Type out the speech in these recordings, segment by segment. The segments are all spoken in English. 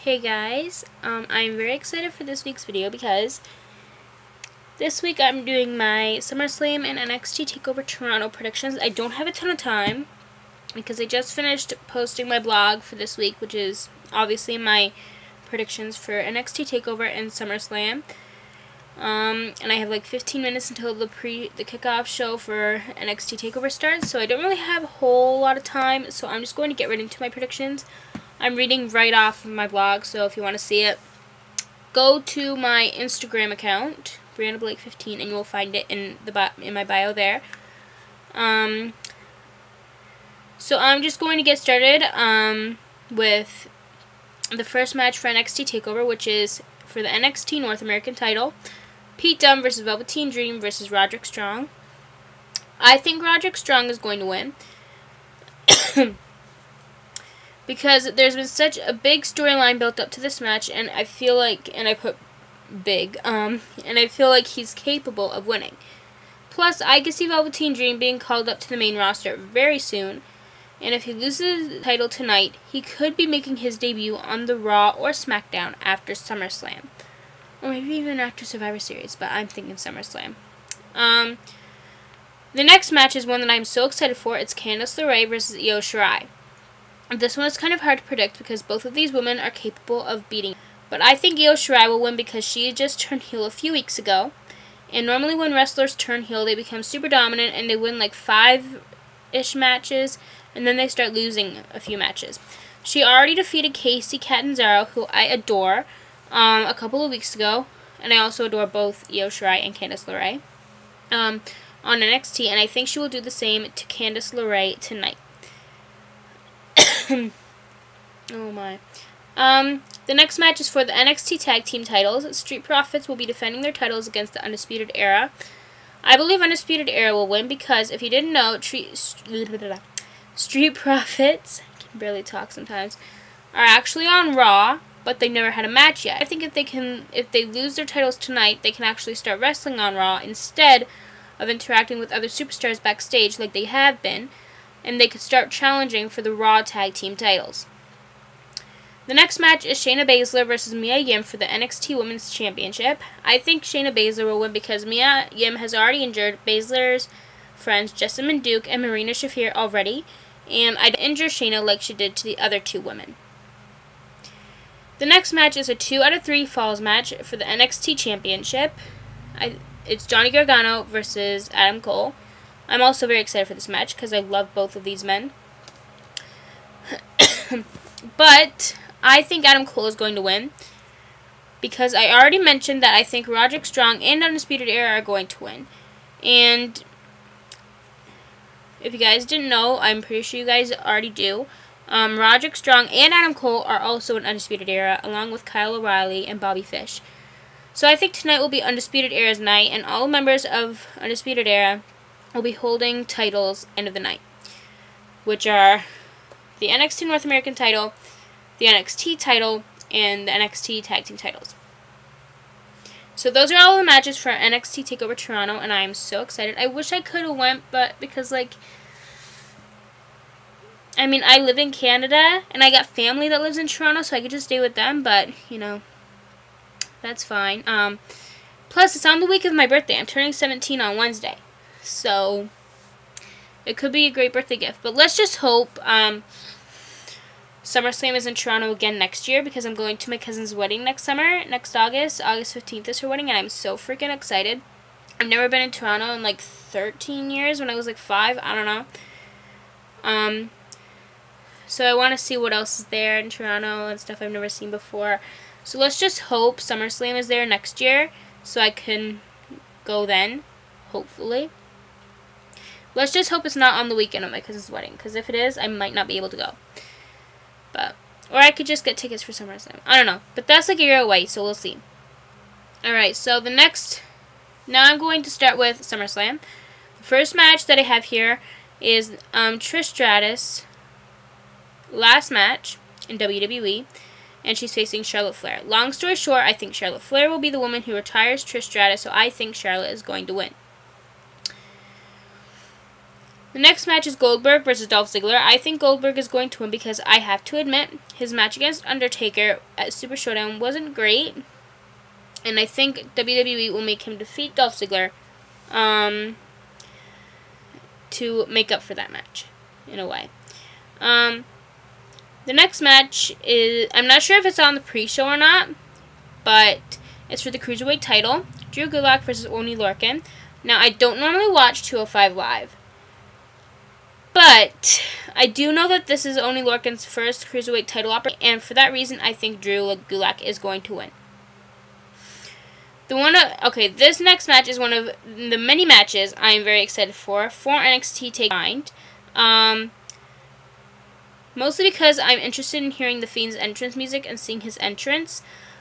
Hey guys, I'm very excited for this week's video because this week I'm doing my SummerSlam and NXT TakeOver Toronto predictions. I don't have a ton of time because I just finished posting my blog for this week, which is obviously my predictions for NXT TakeOver and SummerSlam. And I have like 15 minutes until the kickoff show for NXT TakeOver starts, so I don't really have a whole lot of time, so I'm just going to get right into my predictions. I'm reading right off of my blog, so if you want to see it, go to my Instagram account, Brianna15, and you will find it in my bio there. So I'm just going to get started with the first match for NXT TakeOver, which is for the NXT North American title. Pete Dunne versus Velveteen Dream versus Roderick Strong. I think Roderick Strong is going to win. Because there's been such a big storyline built up to this match, and I feel like, and I put big, and I feel like he's capable of winning. Plus, I can see Velveteen Dream being called up to the main roster very soon, and if he loses the title tonight, he could be making his debut on the Raw or SmackDown after SummerSlam. Or maybe even after Survivor Series, but I'm thinking SummerSlam. The next match is one that I'm so excited for. It's Candice LeRae versus Io Shirai. This one is kind of hard to predict because both of these women are capable of beating. But I think Io Shirai will win because she just turned heel a few weeks ago. And normally when wrestlers turn heel, they become super dominant and they win like 5-ish matches. And then they start losing a few matches. She already defeated Kacy Catanzaro, who I adore, a couple of weeks ago. And I also adore both Io Shirai and Candice LeRae on NXT. And I think she will do the same to Candice LeRae tonight. Oh my. The next match is for the NXT Tag Team titles. Street Profits will be defending their titles against the Undisputed Era. I believe Undisputed Era will win because, if you didn't know, Street Profits, I can barely talk sometimes, are actually on Raw, but they never had a match yet. I think if they lose their titles tonight, they can actually start wrestling on Raw instead of interacting with other superstars backstage like they have been. And they could start challenging for the Raw Tag Team titles. The next match is Shayna Baszler versus Mia Yim for the NXT Women's Championship. I think Shayna Baszler will win because Mia Yim has already injured Baszler's friends Jessamyn Duke and Marina Shafir already, and I'd injure Shayna like she did to the other two women. The next match is a 2 out of 3 falls match for the NXT Championship. It's Johnny Gargano versus Adam Cole. I'm also very excited for this match because I love both of these men. But I think Adam Cole is going to win because I already mentioned that I think Roderick Strong and Undisputed Era are going to win. And if you guys didn't know, I'm pretty sure you guys already do. Roderick Strong and Adam Cole are also in Undisputed Era, along with Kyle O'Reilly and Bobby Fish. So I think tonight will be Undisputed Era's night, and all members of Undisputed Era will be holding titles end of the night, which are the NXT North American title, the NXT title, and the NXT Tag Team titles. So those are all the matches for NXT TakeOver Toronto, and I am so excited. I wish I could have went, but because, like, I mean, I live in Canada, and I got family that lives in Toronto, so I could just stay with them, but, you know, that's fine. Plus, it's on the week of my birthday. I'm turning 17 on Wednesday. So, it could be a great birthday gift. But let's just hope SummerSlam is in Toronto again next year because I'm going to my cousin's wedding next August. August 15th is her wedding, and I'm so freaking excited. I've never been in Toronto in like 13 years when I was like 5. I don't know. So I want to see what else is there in Toronto and stuff I've never seen before. So let's just hope SummerSlam is there next year so I can go then, hopefully. Let's just hope it's not on the weekend of my cousin's wedding, because if it is, I might not be able to go. Or I could just get tickets for SummerSlam. I don't know. But that's like a year away, so we'll see. Alright, so now I'm going to start with SummerSlam. The first match that I have here is Trish Stratus' last match in WWE, and she's facing Charlotte Flair. Long story short, I think Charlotte Flair will be the woman who retires Trish Stratus, so I think Charlotte is going to win. The next match is Goldberg versus Dolph Ziggler. I think Goldberg is going to win because I have to admit his match against Undertaker at Super Showdown wasn't great. And I think WWE will make him defeat Dolph Ziggler to make up for that match, in a way. The next match is, I'm not sure if it's on the pre-show or not, but it's for the Cruiserweight title. Drew Gulak versus Oney Lorcan. Now, I don't normally watch 205 Live, but I do know that this is Oney Lorcan's first Cruiserweight title opportunity, and for that reason, I think Drew Gulak is going to win. This next match is one of the many matches I am very excited for NXT TAKEOVER. Mostly because I'm interested in hearing The Fiend's entrance music and seeing his entrance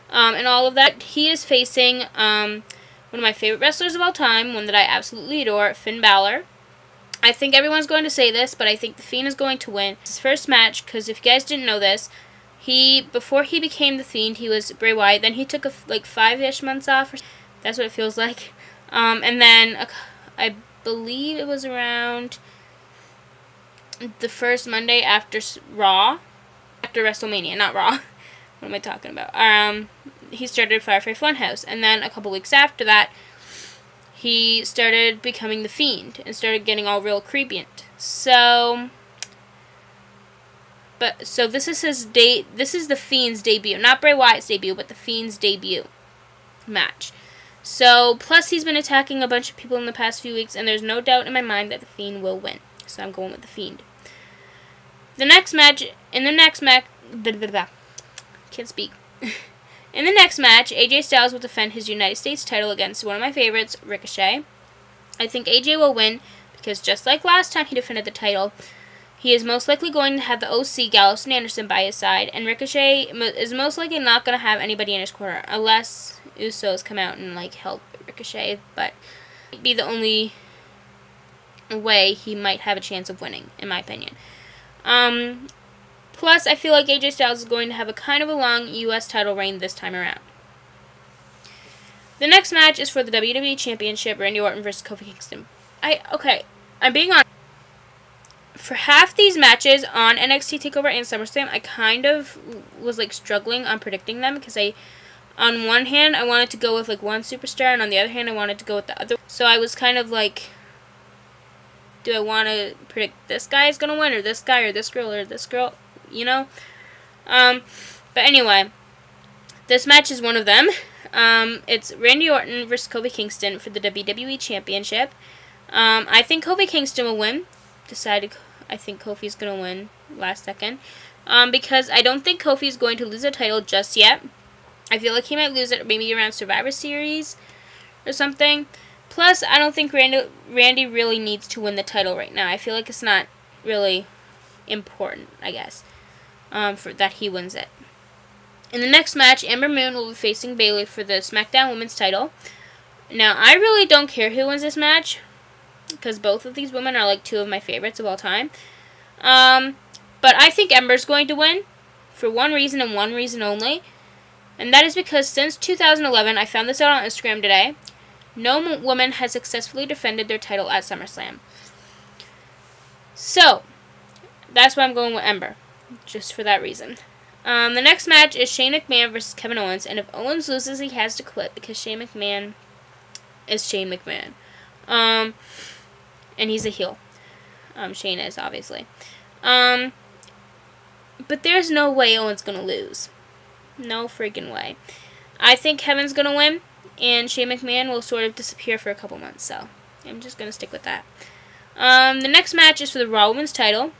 and all of that. He is facing one of my favorite wrestlers of all time, one that I absolutely adore, Finn Balor. I think everyone's going to say this, but I think The Fiend is going to win. It's his first match, because if you guys didn't know this, before he became The Fiend, he was Bray Wyatt. Then he took like 5-ish months off. That's what it feels like. And then I believe it was around the first Monday after Raw, after WrestleMania, not Raw. What am I talking about? He started Firefly Funhouse, and then a couple weeks after that, he started becoming The Fiend and started getting all real creepy. So this is his this is The Fiend's debut, not Bray Wyatt's debut, but The Fiend's debut match. So plus he's been attacking a bunch of people in the past few weeks, and there's no doubt in my mind that The Fiend will win. So I'm going with The Fiend. Can't speak. In the next match, AJ Styles will defend his United States title against one of my favorites, Ricochet. I think AJ will win because just like last time he defended the title, he is most likely going to have the OC Gallows and Anderson by his side, and Ricochet is most likely not going to have anybody in his corner unless Usos come out and like help Ricochet, but it might be the only way he might have a chance of winning, in my opinion. Plus, I feel like AJ Styles is going to have a kind of a long U.S. title reign this time around. The next match is for the WWE Championship, Randy Orton versus Kofi Kingston. I'm being honest. For half these matches on NXT TakeOver and SummerSlam, I kind of was like struggling on predicting them because on one hand, I wanted to go with like one superstar, and on the other hand, I wanted to go with the other. So I was kind of like, do I want to predict this guy is going to win, or this guy, or this girl, you know? But anyway, this match is one of them. It's Randy Orton versus Kofi Kingston for the WWE Championship. I think Kofi Kingston will win. I think Kofi's going to win last second. Because I don't think Kofi's going to lose the title just yet. I feel like he might lose it maybe around Survivor Series or something. Plus, I don't think Randy really needs to win the title right now. I feel like it's not really important, I guess, for that he wins it. In the next match, Ember Moon will be facing Bayley for the SmackDown Women's title. Now, I really don't care who wins this match, because both of these women are like two of my favorites of all time. But I think Ember's going to win for one reason and one reason only. And that is because since 2011, I found this out on Instagram today, no woman has successfully defended their title at SummerSlam. So, that's why I'm going with Ember, just for that reason. The next match is Shane McMahon versus Kevin Owens, and if Owens loses, he has to quit because Shane McMahon is Shane McMahon. And he's a heel. Shane is, obviously. But there's no way Owens gonna lose. No freaking way. I think Kevin's gonna win, and Shane McMahon will sort of disappear for a couple months, so I'm just gonna stick with that. The next match is for the Raw Women's title.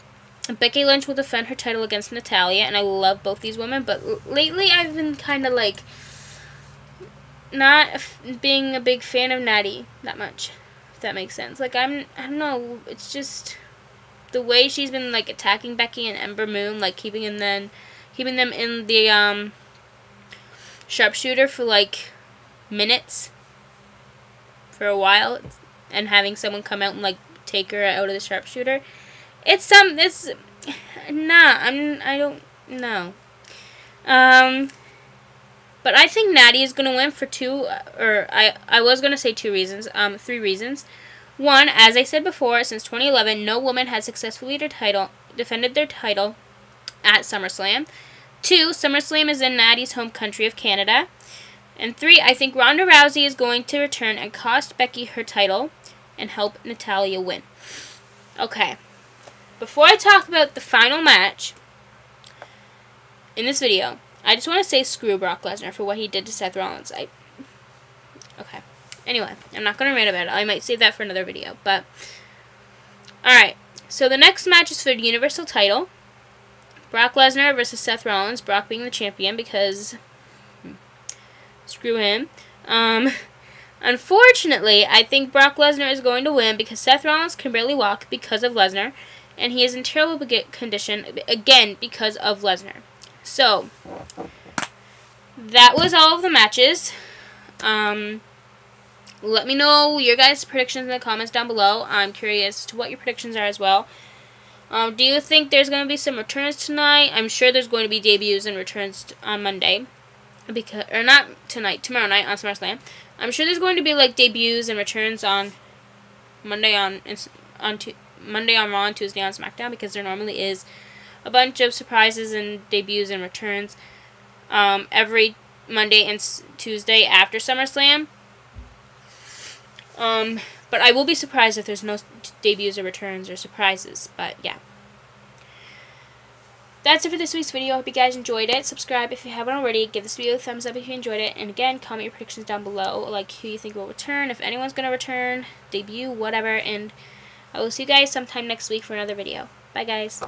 Becky Lynch will defend her title against Natalya, and I love both these women, but lately I've been kind of like not being a big fan of Natty that much, if that makes sense. Like, I don't know, it's just the way she's been like attacking Becky and Ember Moon, like keeping them in the sharpshooter for like minutes for a while, and having someone come out and like take her out of the sharpshooter. I don't know. But I think Natty is going to win for I was going to say 2 reasons. 3 reasons. 1, as I said before, since 2011, no woman has successfully defended their title at SummerSlam. 2, SummerSlam is in Natty's home country of Canada. And 3, I think Ronda Rousey is going to return and cost Becky her title and help Natalya win. Okay. Before I talk about the final match in this video, I just want to say screw Brock Lesnar for what he did to Seth Rollins. Okay. Anyway, I'm not going to rant about it. I might save that for another video. But, alright. So the next match is for the Universal title. Brock Lesnar versus Seth Rollins. Brock being the champion because screw him. Unfortunately, I think Brock Lesnar is going to win because Seth Rollins can barely walk because of Lesnar. And he is in terrible condition, again, because of Lesnar. So, that was all of the matches. Let me know your guys' predictions in the comments down below. I'm curious as to what your predictions are as well. Do you think there's going to be some returns tonight? I'm sure there's going to be debuts and returns on Monday. Or not tonight, tomorrow night on SummerSlam. I'm sure there's going to be like debuts and returns on Monday on Raw and Tuesday on SmackDown, because there normally is a bunch of surprises and debuts and returns every Monday and Tuesday after SummerSlam. But I will be surprised if there's no debuts or returns or surprises. But yeah. That's it for this week's video. I hope you guys enjoyed it. Subscribe if you haven't already. Give this video a thumbs up if you enjoyed it. And again, comment your predictions down below. Like who you think will return, if anyone's going to return, debut, whatever. And I will see you guys sometime next week for another video. Bye guys.